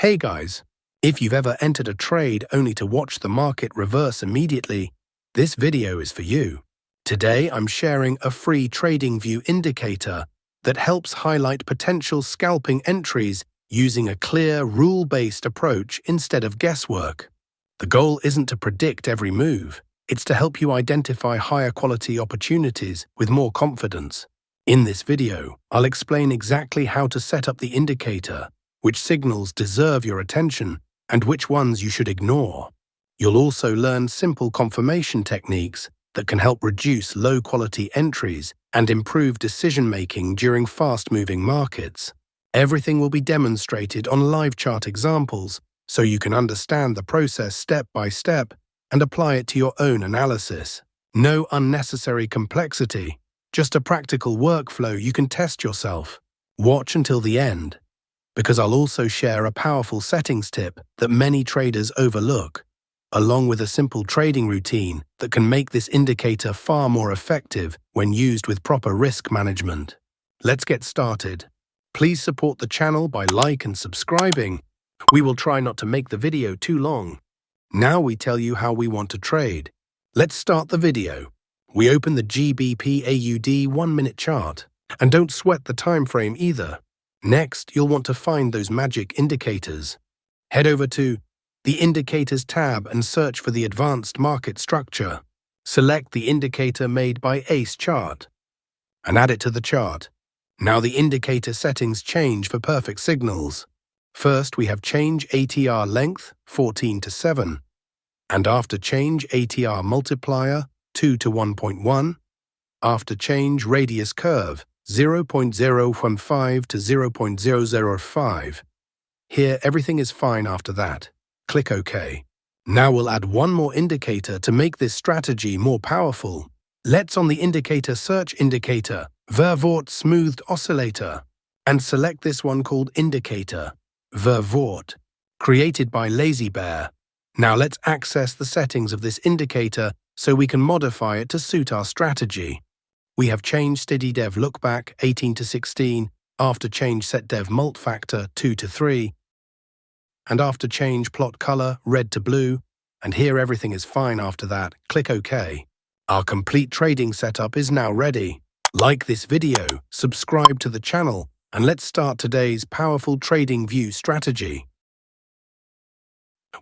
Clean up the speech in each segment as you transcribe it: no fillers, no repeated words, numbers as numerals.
Hey guys, if you've ever entered a trade only to watch the market reverse immediately, this video is for you. Today I'm sharing a free TradingView indicator that helps highlight potential scalping entries using a clear, rule-based approach instead of guesswork. The goal isn't to predict every move, it's to help you identify higher quality opportunities with more confidence. In this video, I'll explain exactly how to set up the indicator, which signals deserve your attention, and which ones you should ignore. You'll also learn simple confirmation techniques that can help reduce low-quality entries and improve decision-making during fast-moving markets. Everything will be demonstrated on live chart examples, so you can understand the process step by step and apply it to your own analysis. No unnecessary complexity, just a practical workflow you can test yourself. Watch until the end, because I'll also share a powerful settings tip that many traders overlook, along with a simple trading routine that can make this indicator far more effective when used with proper risk management. Let's get started. Please support the channel by liking and subscribing. We will try not to make the video too long. Now we tell you how we want to trade. Let's start the video. We open the GBP AUD 1-minute chart, and don't sweat the time frame either. Next, you'll want to find those magic indicators. Head over to the Indicators tab and search for the Advanced Market Structure. Select the indicator made by Ace Chart and add it to the chart. Now the indicator settings change for perfect signals. First, we have change ATR length 14 to 7, and after change ATR multiplier 2 to 1.1, after change radius curve 0.015 to 0.005. Here, everything is fine after that. Click OK. Now we'll add one more indicator to make this strategy more powerful. Let's on the indicator search indicator, Vervoort Smoothed Oscillator, and select this one called Indicator, Vervoort, created by Lazy Bear. Now let's access the settings of this indicator so we can modify it to suit our strategy. We have change steady dev lookback 18 to 16, after change set dev mult factor 2 to 3, and after change plot color red to blue, and here everything is fine after that. Click OK. Our complete trading setup is now ready. Like this video, subscribe to the channel, and let's start today's powerful trading view strategy.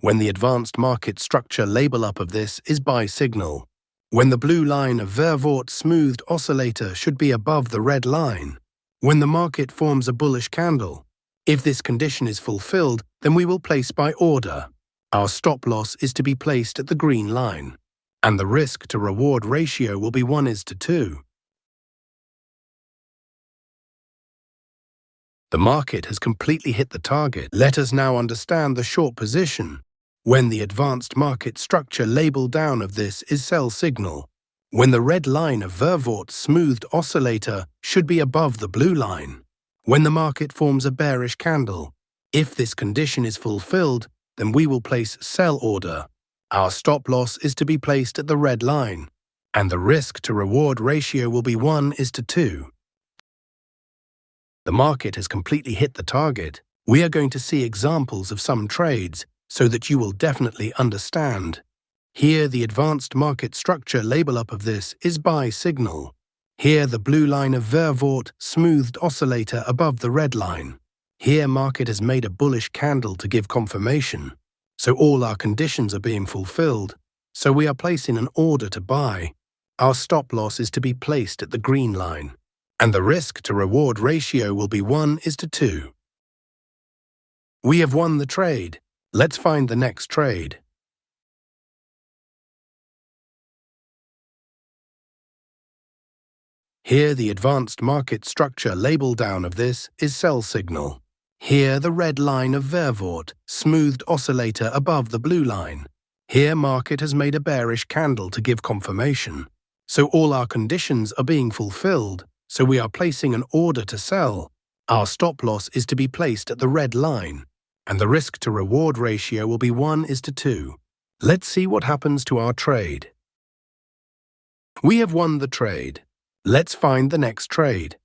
When the advanced market structure label up of this is buy signal. When the blue line of Vervoort Smoothed Oscillator should be above the red line. When the market forms a bullish candle. If this condition is fulfilled, then we will place by order. Our stop loss is to be placed at the green line, and the risk to reward ratio will be 1:2. The market has completely hit the target. Let us now understand the short position. When the advanced market structure label down of this is sell signal. When the red line of Vervoort Smoothed Oscillator should be above the blue line. When the market forms a bearish candle. If this condition is fulfilled, then we will place sell order. Our stop loss is to be placed at the red line, and the risk to reward ratio will be 1:2. The market has completely hit the target. We are going to see examples of some trades so that you will definitely understand. Here, the advanced market structure label up of this is buy signal. Here, the blue line of Vervoort Smoothed Oscillator above the red line. Here, market has made a bullish candle to give confirmation. So all our conditions are being fulfilled. So we are placing an order to buy. Our stop loss is to be placed at the green line, and the risk to reward ratio will be 1:2. We have won the trade. Let's find the next trade. Here, the advanced market structure label down of this is sell signal. Here, the red line of Vervoort Smoothed Oscillator above the blue line. Here, market has made a bearish candle to give confirmation. So all our conditions are being fulfilled, so we are placing an order to sell. Our stop loss is to be placed at the red line, and the risk to reward ratio will be 1:2. Let's see what happens to our trade. We have won the trade. Let's find the next trade.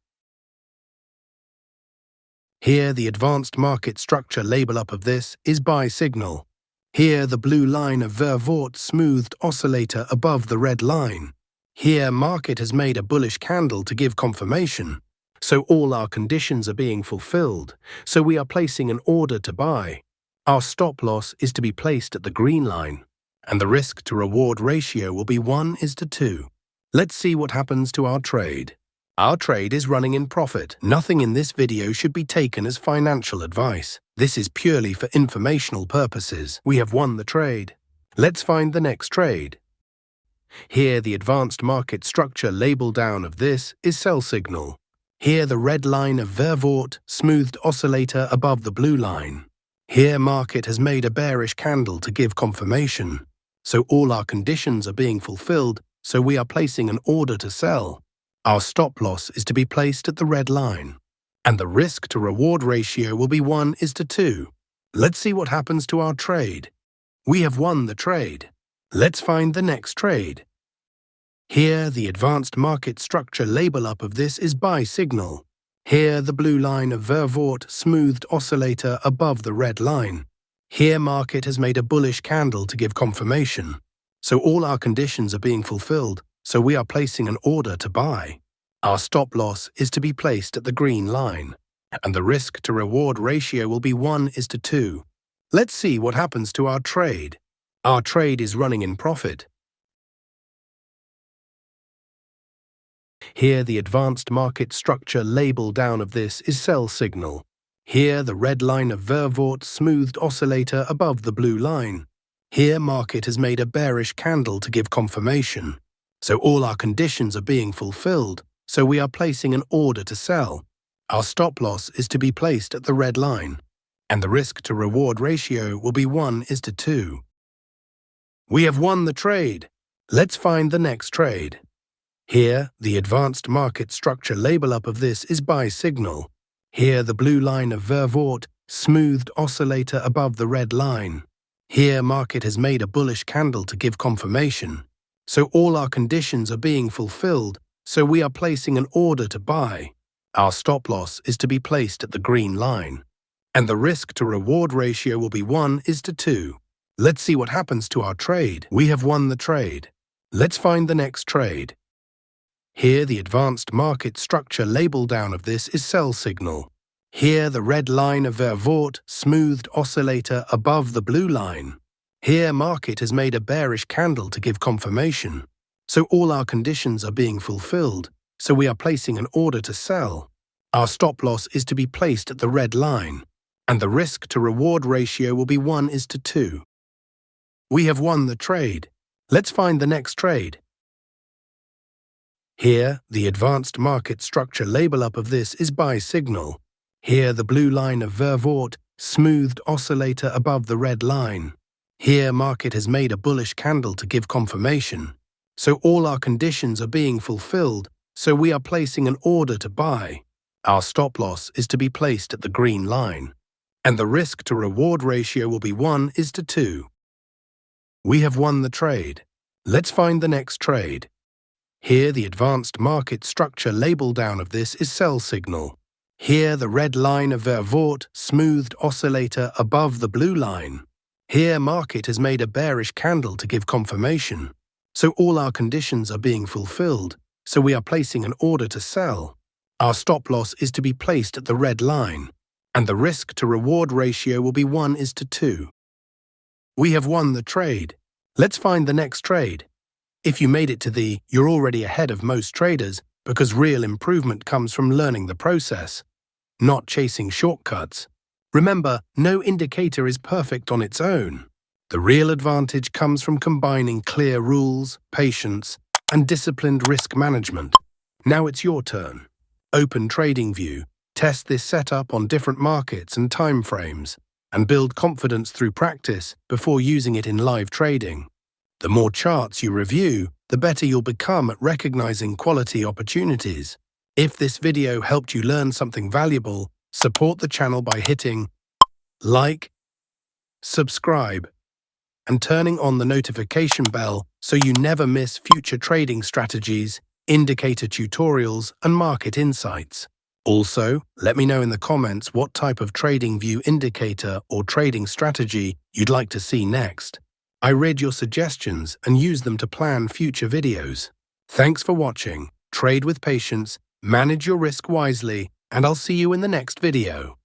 Here, the advanced market structure label up of this is buy signal. Here, the blue line of Vervoort smoothed oscillator above the red line. Here, market has made a bullish candle to give confirmation. So all our conditions are being fulfilled, so we are placing an order to buy. Our stop loss is to be placed at the green line, and the risk to reward ratio will be 1:2. Let's see what happens to our trade. Our trade is running in profit. Nothing in this video should be taken as financial advice. This is purely for informational purposes. We have won the trade. Let's find the next trade. Here, the advanced market structure label down of this is sell signal. Here, the red line of Vervoort smoothed oscillator above the blue line. Here, market has made a bearish candle to give confirmation. So all our conditions are being fulfilled, so we are placing an order to sell. Our stop loss is to be placed at the red line, and the risk to reward ratio will be 1:2. Let's see what happens to our trade. We have won the trade. Let's find the next trade. Here, the advanced market structure label up of this is buy signal. Here, the blue line of Vervoort smoothed oscillator above the red line. Here, market has made a bullish candle to give confirmation. So all our conditions are being fulfilled, so we are placing an order to buy. Our stop loss is to be placed at the green line, and the risk to reward ratio will be 1:2. Let's see what happens to our trade. Our trade is running in profit. Here, the advanced market structure label down of this is sell signal. Here, the red line of Vervoort smoothed oscillator above the blue line. Here, market has made a bearish candle to give confirmation. So all our conditions are being fulfilled, so we are placing an order to sell. Our stop loss is to be placed at the red line, and the risk to reward ratio will be 1:2. We have won the trade. Let's find the next trade. Here, the advanced market structure label up of this is buy signal. Here, the blue line of Vervoort smoothed oscillator above the red line. Here, market has made a bullish candle to give confirmation. So all our conditions are being fulfilled, so we are placing an order to buy. Our stop loss is to be placed at the green line, and the risk to reward ratio will be 1:2. Let's see what happens to our trade. We have won the trade. Let's find the next trade. Here, the advanced market structure label down of this is sell signal. Here, the red line of Vervoort smoothed oscillator above the blue line. Here, market has made a bearish candle to give confirmation. So all our conditions are being fulfilled, so we are placing an order to sell. Our stop loss is to be placed at the red line, and the risk to reward ratio will be 1:2. We have won the trade. Let's find the next trade. Here, the advanced market structure label up of this is buy signal. Here, the blue line of Vervoort smoothed oscillator above the red line. Here, market has made a bullish candle to give confirmation. So all our conditions are being fulfilled, so we are placing an order to buy. Our stop loss is to be placed at the green line, and the risk to reward ratio will be 1:2. We have won the trade. Let's find the next trade. Here, the advanced market structure label down of this is sell signal. Here, the red line of Vervoort smoothed oscillator above the blue line. Here, market has made a bearish candle to give confirmation. So all our conditions are being fulfilled, so we are placing an order to sell. Our stop loss is to be placed at the red line, and the risk to reward ratio will be 1:2. We have won the trade. Let's find the next trade. If you made it to the, you're already ahead of most traders, because real improvement comes from learning the process, not chasing shortcuts. Remember, no indicator is perfect on its own. The real advantage comes from combining clear rules, patience, and disciplined risk management. Now it's your turn. Open TradingView, test this setup on different markets and time frames, and build confidence through practice before using it in live trading. The more charts you review, the better you'll become at recognizing quality opportunities. If this video helped you learn something valuable, support the channel by hitting like, subscribe, and turning on the notification bell so you never miss future trading strategies, indicator tutorials, and market insights. Also, let me know in the comments what type of TradingView indicator or trading strategy you'd like to see next. I read your suggestions and use them to plan future videos. Thanks for watching. Trade with patience, manage your risk wisely, and I'll see you in the next video.